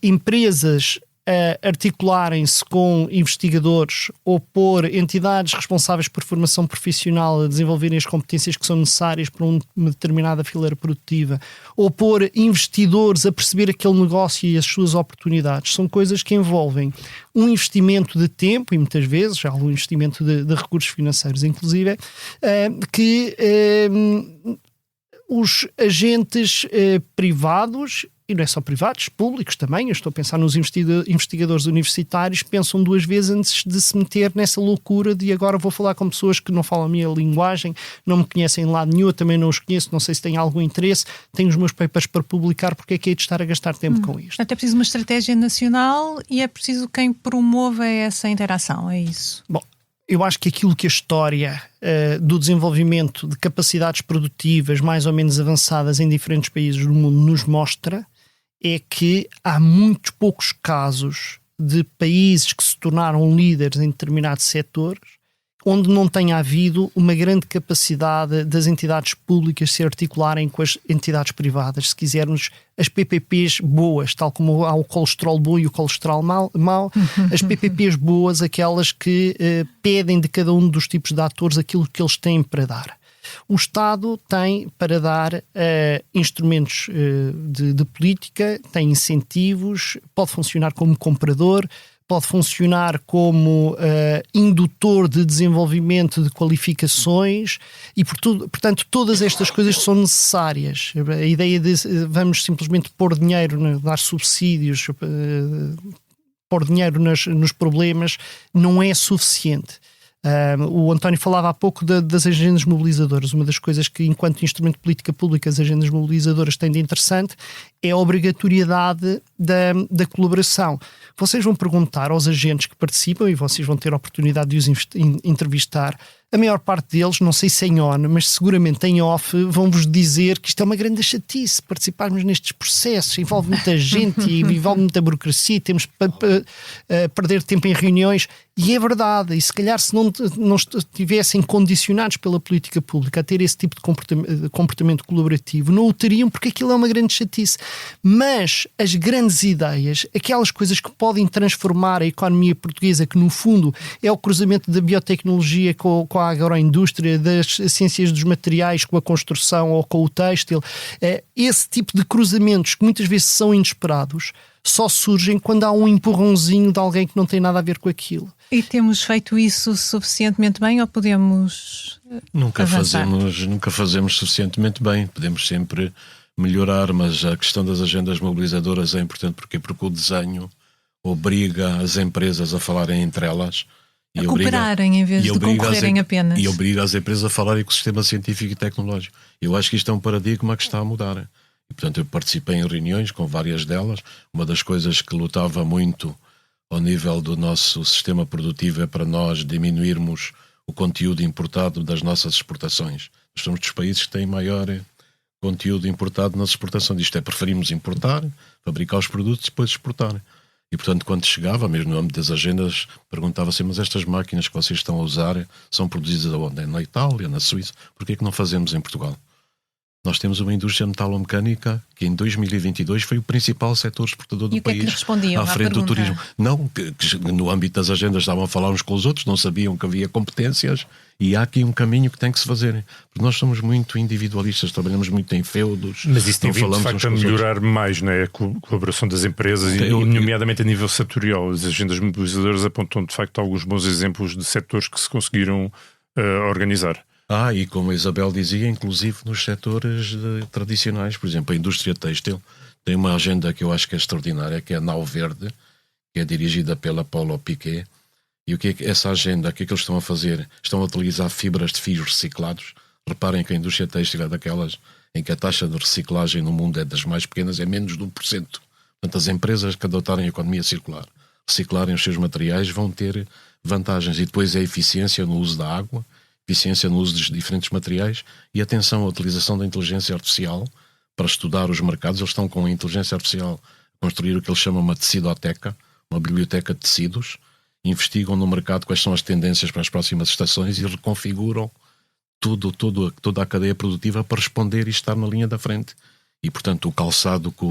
empresas a articularem-se com investigadores ou pôr entidades responsáveis por formação profissional a desenvolverem as competências que são necessárias para uma determinada fileira produtiva, ou pôr investidores a perceber aquele negócio e as suas oportunidades, são coisas que envolvem um investimento de tempo e muitas vezes algum investimento de recursos financeiros, inclusive, que os agentes privados, e não é só privados, públicos também, eu estou a pensar nos investigadores universitários, pensam duas vezes antes de se meter nessa loucura de agora vou falar com pessoas que não falam a minha linguagem, não me conhecem de lado nenhum, eu também não os conheço, não sei se têm algum interesse, tenho os meus papers para publicar, porque é que hei de estar a gastar tempo com isto? Até preciso uma estratégia nacional e é preciso quem promova essa interação, é isso? Bom, eu acho que aquilo que a história do desenvolvimento de capacidades produtivas mais ou menos avançadas em diferentes países do mundo nos mostra é que há muitos poucos casos de países que se tornaram líderes em determinados setores onde não tenha havido uma grande capacidade das entidades públicas se articularem com as entidades privadas. Se quisermos, as PPPs boas, tal como há o colesterol bom e o colesterol mau, as PPPs boas, aquelas que pedem de cada um dos tipos de atores aquilo que eles têm para dar. O Estado tem para dar instrumentos de política, tem incentivos, pode funcionar como comprador, pode funcionar como indutor de desenvolvimento de qualificações e, portanto, todas estas coisas são necessárias. A ideia de vamos simplesmente pôr dinheiro, dar subsídios, pôr dinheiro nos problemas, não é suficiente. O António falava há pouco das agendas mobilizadoras. Uma das coisas que, enquanto instrumento de política pública, as agendas mobilizadoras têm de interessante é a obrigatoriedade da colaboração. Vocês vão perguntar aos agentes que participam e vocês vão ter a oportunidade de os entrevistar. A maior parte deles, não sei se em on, mas seguramente em off, vão-vos dizer que isto é uma grande chatice, participarmos nestes processos, envolve muita gente e envolve muita burocracia, temos para perder tempo em reuniões. E é verdade, e se calhar se não estivessem condicionados pela política pública a ter esse tipo de comportamento colaborativo, não o teriam, porque aquilo é uma grande chatice. Mas as grandes ideias, aquelas coisas que podem transformar a economia portuguesa, que no fundo é o cruzamento da biotecnologia com a agroindústria, das ciências dos materiais com a construção ou com o têxtil, esse tipo de cruzamentos que muitas vezes são inesperados, só surgem quando há um empurrãozinho de alguém que não tem nada a ver com aquilo. E temos feito isso suficientemente bem ou podemos nunca fazemos suficientemente bem, podemos sempre melhorar, mas a questão das agendas mobilizadoras é importante porque o desenho obriga as empresas a falarem entre elas a cooperarem em vez de concorrerem apenas. E obriga as empresas a falar em ecossistema científico e tecnológico. Eu acho que isto é um paradigma que está a mudar. E, portanto, eu participei em reuniões com várias delas. Uma das coisas que lutava muito ao nível do nosso sistema produtivo é para nós diminuirmos o conteúdo importado das nossas exportações. Nós somos dos países que têm maior conteúdo importado nas exportações. Isto é, preferimos importar, fabricar os produtos e depois exportar. E, portanto, quando chegava, mesmo no âmbito das agendas, perguntava-se, mas estas máquinas que vocês estão a usar são produzidas onde? Na Itália, na Suíça? Porquê é que não fazemos em Portugal? Nós temos uma indústria metalomecânica que em 2022 foi o principal setor exportador do E o que é que país, lhe respondiam à à frente do pergunta? turismo. Não, que no âmbito das agendas estavam a falar uns com os outros, não sabiam que havia competências, e há aqui um caminho que tem que se fazer. Porque nós somos muito individualistas, trabalhamos muito em feudos. Mas isso tem não vindo, de falamos facto, uns a com os outros. melhorar mais, não é? A colaboração das empresas, e nomeadamente a nível setorial. As agendas mobilizadoras apontam, de facto, alguns bons exemplos de setores que se conseguiram organizar. E como a Isabel dizia, inclusive nos setores tradicionais, por exemplo, a indústria têxtil tem uma agenda que eu acho que é extraordinária, que é a Nau Verde, que é dirigida pela Paulo Piquet. E o que é que essa agenda, o que é que eles estão a fazer? Estão a utilizar fibras de fios reciclados. Reparem que a indústria têxtil é daquelas em que a taxa de reciclagem no mundo é das mais pequenas, é menos de 1%. Portanto, as empresas que adotarem a economia circular, reciclarem os seus materiais, vão ter vantagens. E depois é a eficiência no uso da água, eficiência no uso dos diferentes materiais e atenção à utilização da inteligência artificial para estudar os mercados. Eles estão com a inteligência artificial a construir o que eles chamam uma tecidoteca, uma biblioteca de tecidos, investigam no mercado quais são as tendências para as próximas estações e reconfiguram toda a cadeia produtiva para responder e estar na linha da frente. E, portanto, o calçado que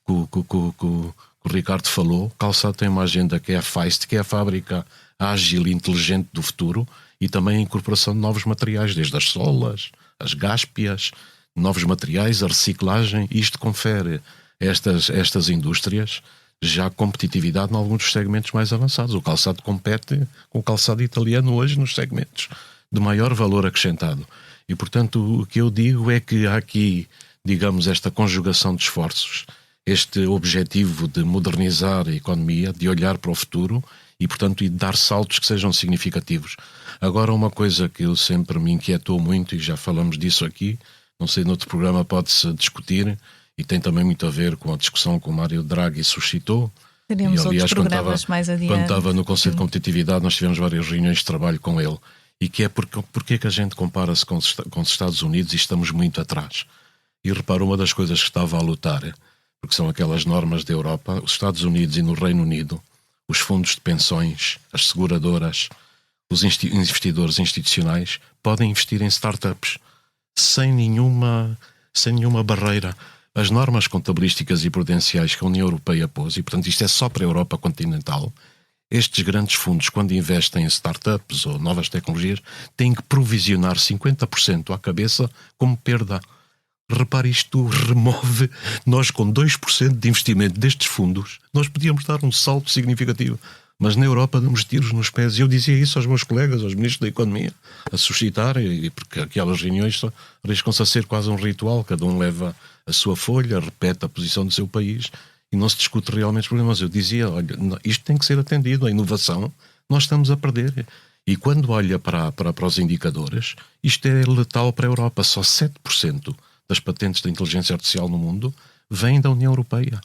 o Ricardo falou, o calçado tem uma agenda que é a Feist, que é a fábrica ágil e inteligente do futuro, e também a incorporação de novos materiais, desde as solas, as gáspias, novos materiais, a reciclagem. Isto confere a estas indústrias já competitividade em alguns dos segmentos mais avançados. O calçado compete com o calçado italiano hoje nos segmentos de maior valor acrescentado. E, portanto, o que eu digo é que há aqui, digamos, esta conjugação de esforços, este objetivo de modernizar a economia, de olhar para o futuro e, portanto, de dar saltos que sejam significativos. Agora, uma coisa que eu sempre me inquietou muito, e já falamos disso aqui, não sei, noutro programa pode-se discutir, e tem também muito a ver com a discussão que o Mário Draghi suscitou. Teremos e, aliás, outros programas mais adiante. Quando estava no Conselho de Competitividade, nós tivemos várias reuniões de trabalho com ele, e que é porque que a gente compara-se com os Estados Unidos e estamos muito atrás. E repara, uma das coisas que estava a lutar, porque são aquelas normas da Europa, os Estados Unidos e no Reino Unido, os fundos de pensões, as seguradoras, os investidores institucionais podem investir em startups sem nenhuma barreira. As normas contabilísticas e prudenciais que a União Europeia pôs, e portanto isto é só para a Europa continental, estes grandes fundos, quando investem em startups ou novas tecnologias, têm que provisionar 50% à cabeça como perda. Repare, isto remove. Nós, com 2% de investimento destes fundos, nós podíamos dar um salto significativo. Mas na Europa damos tiros nos pés. E eu dizia isso aos meus colegas, aos ministros da Economia, a suscitar, porque aquelas reuniões arriscam-se a ser quase um ritual. Cada um leva a sua folha, repete a posição do seu país e não se discute realmente os problemas. Eu dizia, olha, isto tem que ser atendido. A inovação, nós estamos a perder. E quando olha para os indicadores, isto é letal para a Europa. Só 7% das patentes da inteligência artificial no mundo vêm da União Europeia.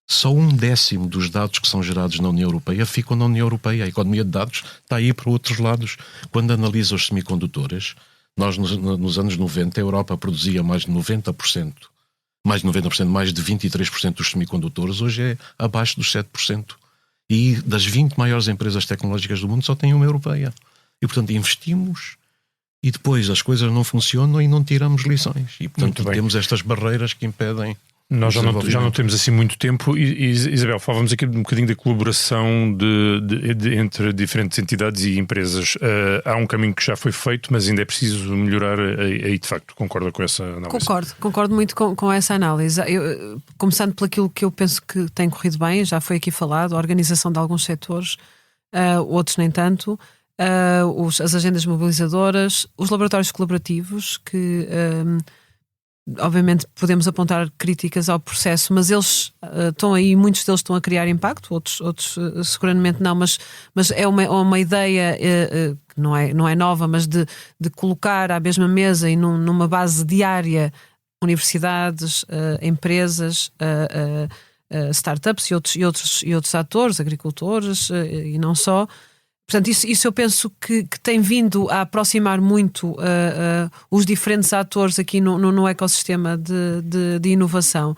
Só 1/10 dos dados que são gerados na União Europeia ficam na União Europeia. A economia de dados está aí para outros lados. Quando analisa os semicondutores, nós nos anos 90 a Europa produzia mais de 90%, mais de 23% dos semicondutores, hoje é abaixo dos 7%. E das 20 maiores empresas tecnológicas do mundo só tem uma europeia. E, portanto, investimos e depois as coisas não funcionam e não tiramos lições. E, portanto, temos estas barreiras que impedem. Nós já não temos assim muito tempo. E Isabel, falávamos aqui um bocadinho da colaboração entre diferentes entidades e empresas. Há um caminho que já foi feito, mas ainda é preciso melhorar aí, de facto. Concorda com essa análise? Concordo muito com essa análise. Começando por aquilo que eu penso que tem corrido bem, já foi aqui falado, a organização de alguns setores, outros nem tanto, as agendas mobilizadoras, os laboratórios colaborativos que... obviamente podemos apontar críticas ao processo, mas eles estão aí, muitos deles estão a criar impacto, outros seguramente não, mas é uma ideia que não é nova, mas de colocar à mesma mesa e numa base diária universidades, empresas, startups e outros atores, agricultores e não só. Portanto, isso eu penso que tem vindo a aproximar muito os diferentes atores aqui no ecossistema de inovação.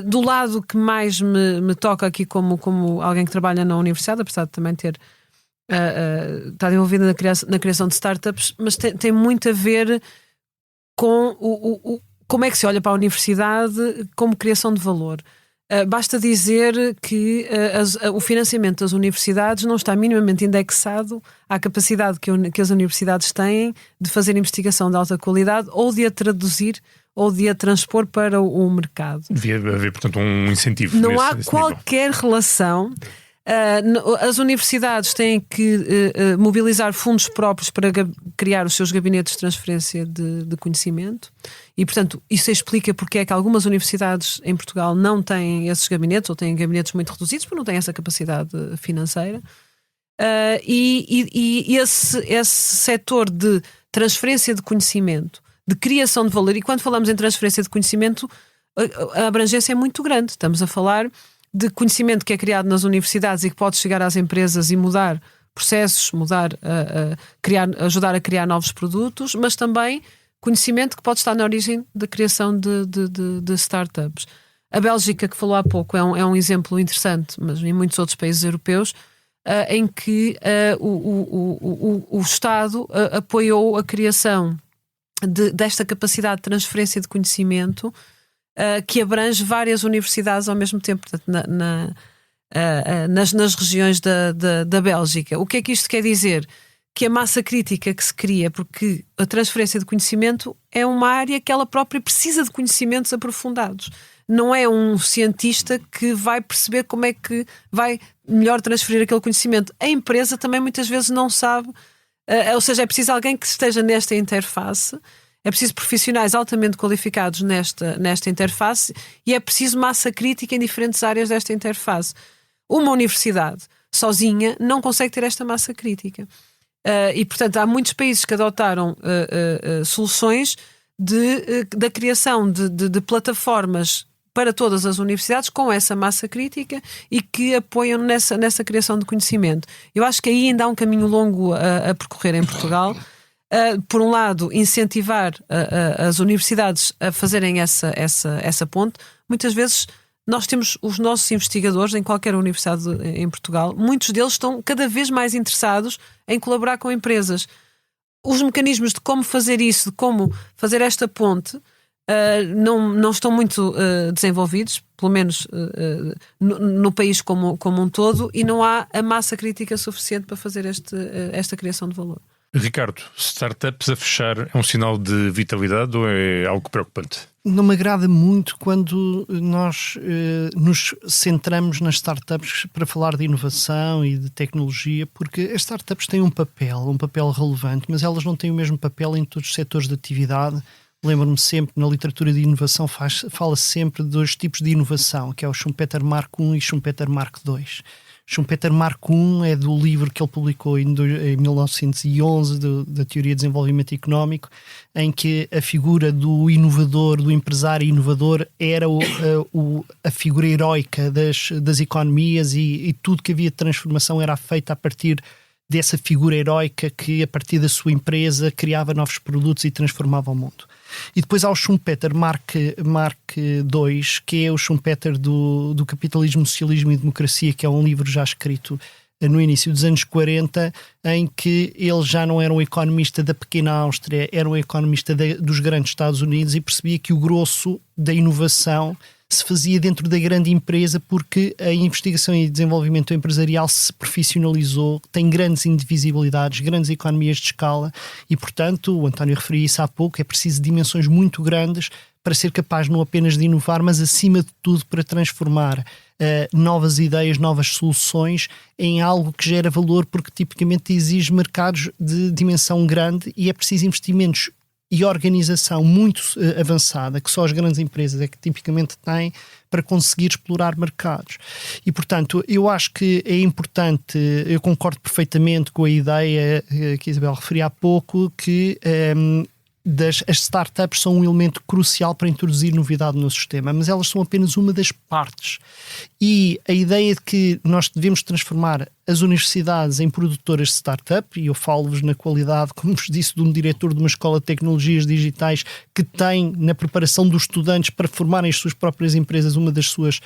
Do lado que mais me toca aqui como alguém que trabalha na universidade, apesar de também ter estado envolvida na criação de startups, mas tem muito a ver com como é que se olha para a universidade como criação de valor? Basta dizer que o financiamento das universidades não está minimamente indexado à capacidade que as universidades têm de fazer investigação de alta qualidade ou de a traduzir ou de a transpor para o mercado. Devia haver, portanto, um incentivo. Não há qualquer relação. As universidades têm que mobilizar fundos próprios para criar os seus gabinetes de transferência de conhecimento e, portanto, isso explica porque é que algumas universidades em Portugal não têm esses gabinetes ou têm gabinetes muito reduzidos porque não têm essa capacidade financeira. E esse setor de transferência de conhecimento, de criação de valor, e quando falamos em transferência de conhecimento, a abrangência é muito grande. Estamos a falar de conhecimento que é criado nas universidades e que pode chegar às empresas e mudar processos, ajudar a criar novos produtos, mas também conhecimento que pode estar na origem da criação de startups. A Bélgica, que falou há pouco, é um exemplo interessante, mas em muitos outros países europeus, em que o Estado apoiou a criação desta capacidade de transferência de conhecimento que abrange várias universidades ao mesmo tempo, portanto, nas regiões da Bélgica. O que é que isto quer dizer? Que a massa crítica que se cria, porque a transferência de conhecimento é uma área que ela própria precisa de conhecimentos aprofundados. Não é um cientista que vai perceber como é que vai melhor transferir aquele conhecimento. A empresa também muitas vezes não sabe, ou seja, é preciso alguém que esteja nesta interface. É preciso profissionais altamente qualificados nesta interface e é preciso massa crítica em diferentes áreas desta interface. Uma universidade sozinha não consegue ter esta massa crítica. E, portanto, há muitos países que adotaram soluções da criação de plataformas para todas as universidades com essa massa crítica e que apoiam nessa criação de conhecimento. Eu acho que aí ainda há um caminho longo a percorrer em Portugal. Por um lado, incentivar as universidades a fazerem essa ponte. Muitas vezes nós temos os nossos investigadores em qualquer universidade em Portugal, muitos deles estão cada vez mais interessados em colaborar com empresas. Os mecanismos de como fazer isso, de como fazer esta ponte, não estão muito desenvolvidos, pelo menos no país como um todo, e não há a massa crítica suficiente para fazer esta criação de valor. Ricardo, startups a fechar é um sinal de vitalidade ou é algo preocupante? Não me agrada muito quando nós nos centramos nas startups para falar de inovação e de tecnologia, porque as startups têm um papel relevante, mas elas não têm o mesmo papel em todos os setores de atividade. Lembro-me sempre, na literatura de inovação fala-se sempre de dois tipos de inovação, que é o Schumpeter Mark I e Schumpeter Mark II. Schumpeter Mark I é do livro que ele publicou em 1911, da Teoria de Desenvolvimento Económico, em que a figura do inovador, do empresário inovador, era a figura heroica das economias e tudo que havia de transformação era feito a partir dessa figura heroica que, a partir da sua empresa, criava novos produtos e transformava o mundo. E depois há o Schumpeter Mark II, que é o Schumpeter do Capitalismo, Socialismo e Democracia, que é um livro já escrito no início dos anos 40, em que ele já não era um economista da pequena Áustria, era um economista dos grandes Estados Unidos e percebia que o grosso da inovação se fazia dentro da grande empresa, porque a investigação e desenvolvimento empresarial se profissionalizou, tem grandes indivisibilidades, grandes economias de escala e, portanto, o António referia isso há pouco, é preciso dimensões muito grandes para ser capaz não apenas de inovar, mas acima de tudo para transformar novas ideias, novas soluções em algo que gera valor, porque tipicamente exige mercados de dimensão grande e é preciso investimentos e organização muito avançada, que só as grandes empresas é que tipicamente têm para conseguir explorar mercados. E, portanto, eu acho que é importante, eu concordo perfeitamente com a ideia que a Isabel referia há pouco, que as startups são um elemento crucial para introduzir novidade no sistema, mas elas são apenas uma das partes. E a ideia de que nós devemos transformar as universidades em produtoras de startup, e eu falo-vos na qualidade, como vos disse, de um diretor de uma escola de tecnologias digitais que tem na preparação dos estudantes para formarem as suas próprias empresas uma das suas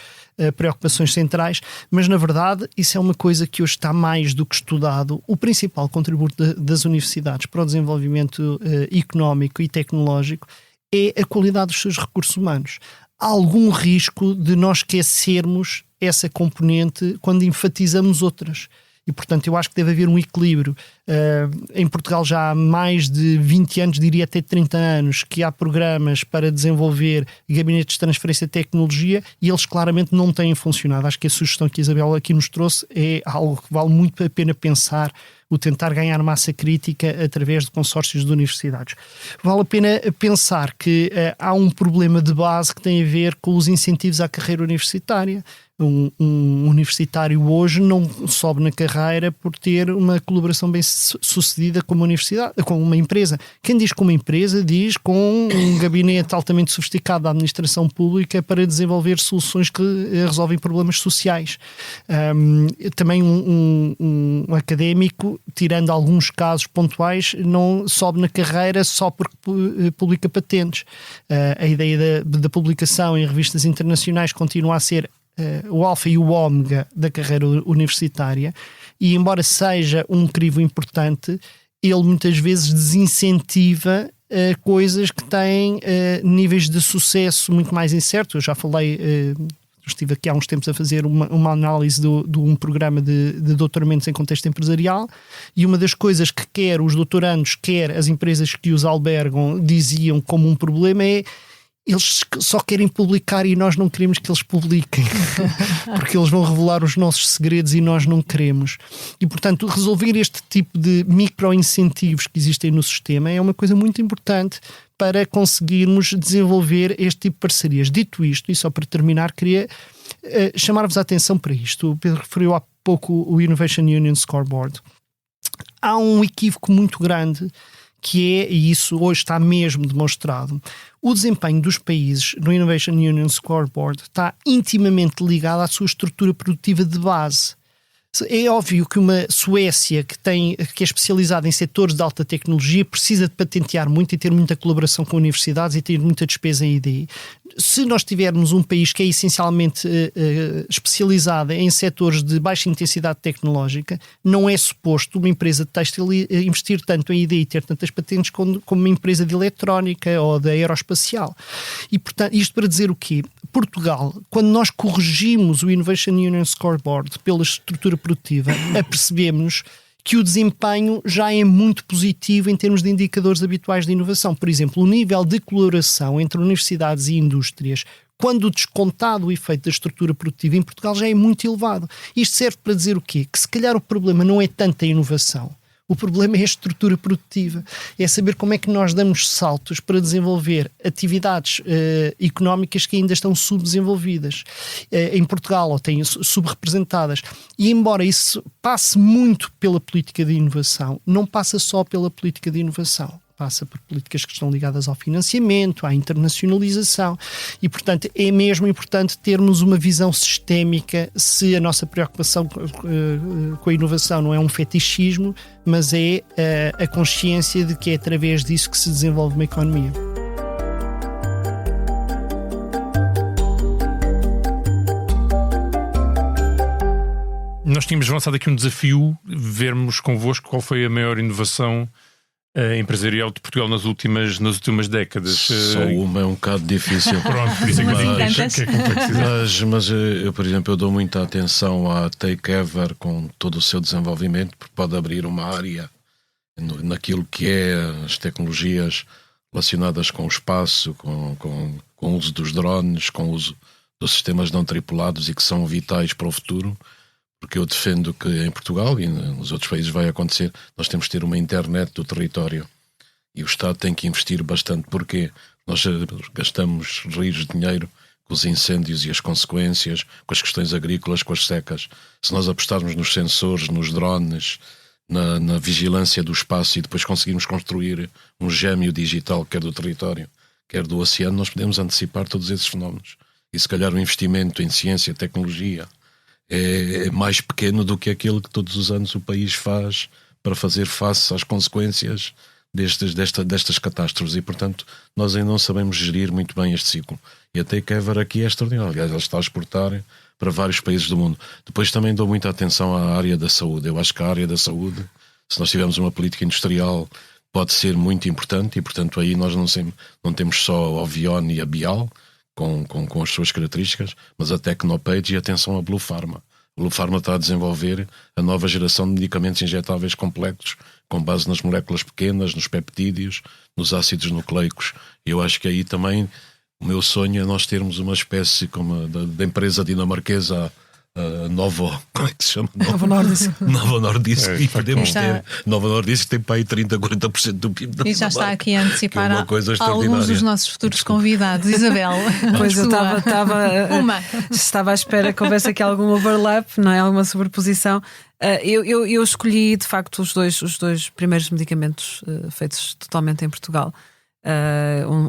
preocupações centrais, mas na verdade isso é uma coisa que hoje está mais do que estudado. O principal contributo das universidades para o desenvolvimento económico e tecnológico é a qualidade dos seus recursos humanos. Há algum risco de nós esquecermos essa componente quando enfatizamos outras. E, portanto, eu acho que deve haver um equilíbrio. Em Portugal já há mais de 20 anos, diria até 30 anos, que há programas para desenvolver gabinetes de transferência de tecnologia e eles claramente não têm funcionado. Acho que a sugestão que a Isabel aqui nos trouxe é algo que vale muito a pena pensar, o tentar ganhar massa crítica através de consórcios de universidades. Vale a pena pensar que há um problema de base que tem a ver com os incentivos à carreira universitária. Um universitário hoje não sobe na carreira por ter uma colaboração bem sucedida com uma universidade, com uma empresa. Quem diz com uma empresa, diz com um gabinete altamente sofisticado da administração pública para desenvolver soluções que resolvem problemas sociais. Também um académico, tirando alguns casos pontuais, não sobe na carreira só porque publica patentes. A ideia da publicação em revistas internacionais continua a ser o alfa e o ômega da carreira universitária, e embora seja um crivo importante, ele muitas vezes desincentiva coisas que têm níveis de sucesso muito mais incertos. Eu já falei, estive aqui há uns tempos a fazer uma análise de um programa de doutoramentos em contexto empresarial, e uma das coisas que quer os doutorandos, quer as empresas que os albergam, diziam como um problema é: eles só querem publicar e nós não queremos que eles publiquem porque eles vão revelar os nossos segredos e nós não queremos. E, portanto, resolver este tipo de micro-incentivos que existem no sistema é uma coisa muito importante para conseguirmos desenvolver este tipo de parcerias. Dito isto, e só para terminar, queria chamar-vos a atenção para isto. O Pedro referiu há pouco o Innovation Union Scoreboard. Há um equívoco muito grande que é, e isso hoje está mesmo demonstrado, o desempenho dos países no Innovation Union Scoreboard está intimamente ligado à sua estrutura produtiva de base. É óbvio que uma Suécia que é especializada em setores de alta tecnologia precisa de patentear muito e ter muita colaboração com universidades e ter muita despesa em I+D. Se nós tivermos um país que é essencialmente especializado em setores de baixa intensidade tecnológica, não é suposto uma empresa de têxtil investir tanto em I+D e ter tantas patentes como uma empresa de eletrónica ou da aeroespacial. E, portanto, isto para dizer o quê? Portugal, quando nós corrigimos o Innovation Union Scoreboard pela estrutura produtiva, apercebemos que o desempenho já é muito positivo em termos de indicadores habituais de inovação. Por exemplo, o nível de colaboração entre universidades e indústrias, quando descontado o efeito da estrutura produtiva em Portugal, já é muito elevado. Isto serve para dizer o quê? Que se calhar o problema não é tanto a inovação. O problema é a estrutura produtiva. É saber como é que nós damos saltos para desenvolver atividades económicas que ainda estão subdesenvolvidas em Portugal, ou têm subrepresentadas. E embora isso passe muito pela política de inovação, não passa só pela política de inovação. Passa por políticas que estão ligadas ao financiamento, à internacionalização e, portanto, é mesmo importante termos uma visão sistémica. Se a nossa preocupação com a inovação não é um fetichismo, mas é a consciência de que é através disso que se desenvolve uma economia. Nós tínhamos lançado aqui um desafio, vermos convosco qual foi a maior inovação empresarial de Portugal nas últimas décadas. Só uma é um bocado difícil. Pronto, por isso é que é complexidade. Mas eu, por exemplo, eu dou muita atenção à Takeover com todo o seu desenvolvimento, porque pode abrir uma área naquilo que é as tecnologias relacionadas com o espaço, com o uso dos drones, com o uso dos sistemas não tripulados e que são vitais para o futuro. Porque eu defendo que em Portugal e nos outros países vai acontecer, nós temos que ter uma internet do território e o Estado tem que investir bastante, porque nós gastamos rios de dinheiro com os incêndios e as consequências, com as questões agrícolas, com as secas. Se nós apostarmos nos sensores, nos drones, na vigilância do espaço e depois conseguirmos construir um gêmeo digital, quer do território, quer do oceano, nós podemos antecipar todos esses fenómenos. E se calhar o investimento em ciência, tecnologia, é mais pequeno do que aquele que todos os anos o país faz para fazer face às consequências destas catástrofes e, portanto, nós ainda não sabemos gerir muito bem este ciclo. E a Takeover aqui é extraordinário. Aliás, ela está a exportar para vários países do mundo. Depois também dou muita atenção à área da saúde. Eu acho que a área da saúde, se nós tivermos uma política industrial pode ser muito importante e, portanto, aí nós não temos só a Ovion e a Bial com as suas características, mas a Tecnopage e atenção a Blue Pharma. A Blue Pharma está a desenvolver a nova geração de medicamentos injetáveis complexos com base nas moléculas pequenas, nos peptídeos, nos ácidos nucleicos. Eu acho que aí também o meu sonho é nós termos uma espécie como da empresa dinamarquesa Novo, como é que se chama? Novo Nordisk. Novo Nordisk, e podemos ter Novo Nordisk, tem para aí 30-40% do PIB da E já está aqui a antecipar alguns dos nossos futuros convidados. Isabel, pois eu estava à espera que houvesse aqui algum overlap, não é? Alguma sobreposição. Eu escolhi de facto os dois primeiros medicamentos feitos totalmente em Portugal.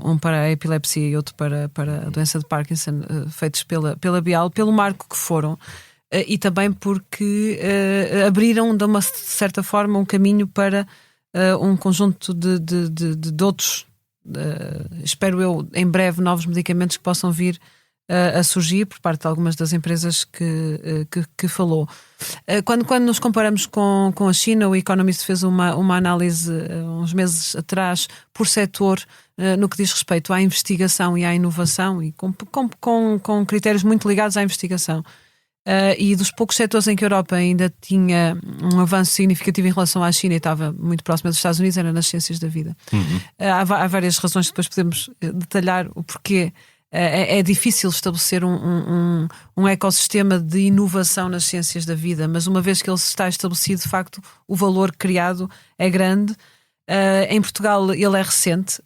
Um para a epilepsia e outro para a doença de Parkinson, feitos pela Bial, pelo marco que foram, e também porque abriram de uma certa forma um caminho para um conjunto de outros, espero eu, em breve, novos medicamentos que possam vir a surgir por parte de algumas das empresas que falou. Quando nos comparamos com a China, o Economist fez uma análise uns meses atrás por setor no que diz respeito à investigação e à inovação, e com critérios muito ligados à investigação. E dos poucos setores em que a Europa ainda tinha um avanço significativo em relação à China e estava muito próxima dos Estados Unidos, era nas ciências da vida. Há várias razões que depois podemos detalhar o porquê. É difícil estabelecer um ecossistema de inovação nas ciências da vida, mas uma vez que ele está estabelecido, de facto, o valor criado é grande. Em Portugal ele é recente,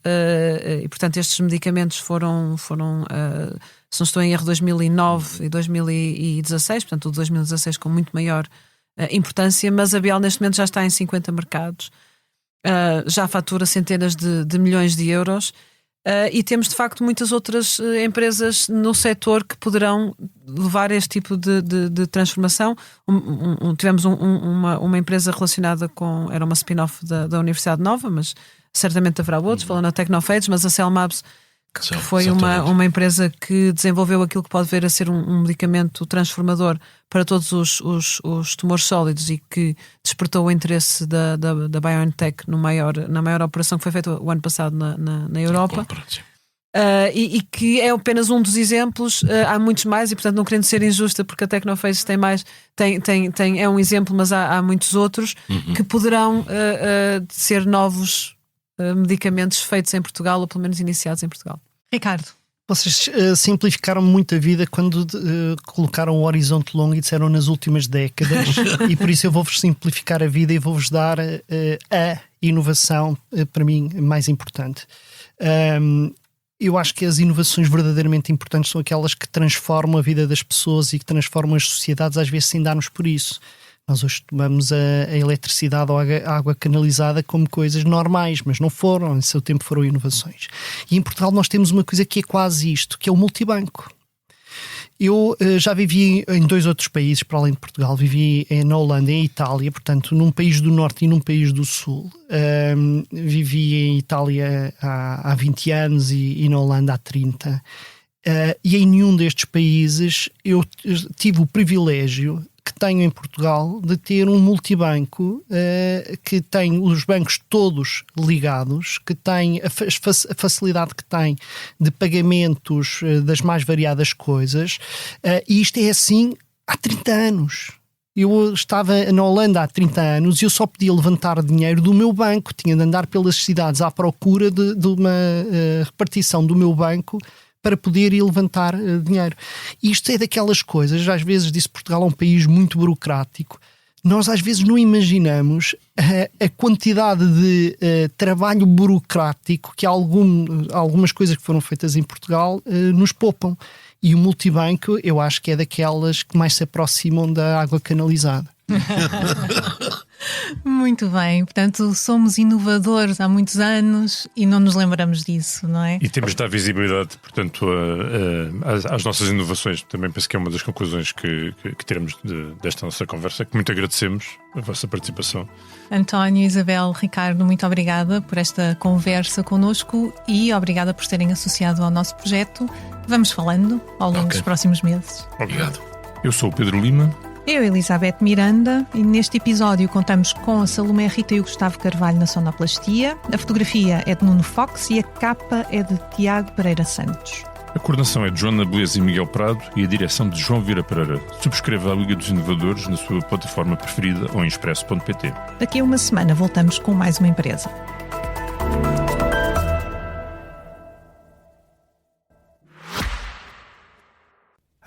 e portanto estes medicamentos foram se não estou em erro, 2009 e 2016, portanto o 2016 com muito maior importância, mas a Bial neste momento já está em 50 mercados, já fatura centenas de milhões de euros. E temos de facto muitas outras empresas no setor que poderão levar este tipo de transformação. Tivemos uma empresa relacionada com, era uma spin-off da Universidade Nova, mas certamente haverá outros, falando na Tecnophages, mas a Cellmabs, que foi uma empresa que desenvolveu aquilo que pode vir a ser um medicamento transformador para todos os tumores sólidos e que despertou o interesse da BioNTech na maior operação que foi feita o ano passado na Europa. E que é apenas um dos exemplos. Há muitos mais e, portanto, não querendo ser injusta, porque a Tecnophages tem mais, é um exemplo, mas há muitos outros que poderão ser novos medicamentos feitos em Portugal, ou pelo menos iniciados em Portugal. Ricardo. Vocês simplificaram muito a vida quando colocaram o horizonte longo e disseram nas últimas décadas, e por isso eu vou-vos simplificar a vida e vou-vos dar a inovação, para mim, mais importante. Eu acho que as inovações verdadeiramente importantes são aquelas que transformam a vida das pessoas e que transformam as sociedades, às vezes sem darmos por isso. Nós hoje tomamos a eletricidade ou a água canalizada como coisas normais, mas não foram, em seu tempo foram inovações. E em Portugal nós temos uma coisa que é quase isto, que é o multibanco. Eu já vivi em 2 outros países, para além de Portugal. Vivi na Holanda e em Itália, portanto, num país do Norte e num país do Sul. Vivi em Itália há 20 anos e na Holanda há 30. E em nenhum destes países eu tive o privilégio que tenho em Portugal de ter um multibanco que tem os bancos todos ligados, que tem a facilidade que tem de pagamentos das mais variadas coisas, e isto é assim há 30 anos. Eu estava na Holanda há 30 anos e eu só podia levantar dinheiro do meu banco, tinha de andar pelas cidades à procura de uma repartição do meu banco para poder ir levantar dinheiro. E isto é daquelas coisas, às vezes diz Portugal é um país muito burocrático. Nós às vezes não imaginamos a quantidade de trabalho burocrático que algumas coisas que foram feitas em Portugal nos poupam. E o multibanco eu acho que é daquelas que mais se aproximam da água canalizada. Muito bem, portanto somos inovadores há muitos anos e não nos lembramos disso, não é? E temos de dar visibilidade, portanto, às nossas inovações. Também penso que é uma das conclusões que tiramos desta nossa conversa, que muito agradecemos a vossa participação. António, Isabel, Ricardo, muito obrigada por esta conversa connosco e obrigada por terem associado ao nosso projeto. Vamos falando ao longo dos próximos meses. Obrigado. Eu sou o Pedro Lima. Eu, Elizabeth Miranda, e neste episódio contamos com a Salomé Rita e o Gustavo Carvalho na sonoplastia. A fotografia é de Nuno Fox e a capa é de Tiago Pereira Santos. A coordenação é de Joana Beleza e Miguel Prado e a direção de João Vieira Pereira. Subscreva a Liga dos Inovadores na sua plataforma preferida ou em expresso.pt. Daqui a uma semana voltamos com mais uma empresa.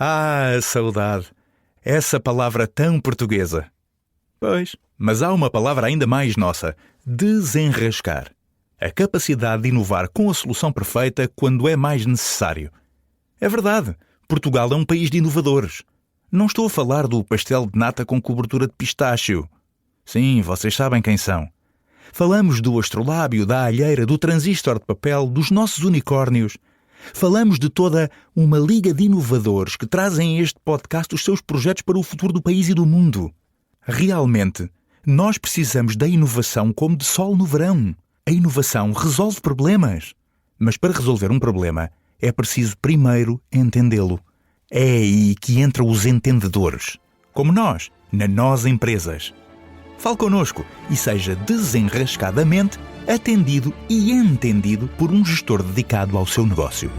Ah, saudade! Essa palavra tão portuguesa. Pois, mas há uma palavra ainda mais nossa: desenrascar. A capacidade de inovar com a solução perfeita quando é mais necessário. É verdade, Portugal é um país de inovadores. Não estou a falar do pastel de nata com cobertura de pistácio. Sim, vocês sabem quem são. Falamos do astrolábio, da alheira, do transistor de papel, dos nossos unicórnios. Falamos de toda uma liga de inovadores que trazem a este podcast os seus projetos para o futuro do país e do mundo. Realmente, nós precisamos da inovação como de sol no verão. A inovação resolve problemas. Mas para resolver um problema, é preciso primeiro entendê-lo. É aí que entram os entendedores. Como nós, na Nós Empresas. Fale connosco e seja desenrascadamente atendido e entendido por um gestor dedicado ao seu negócio.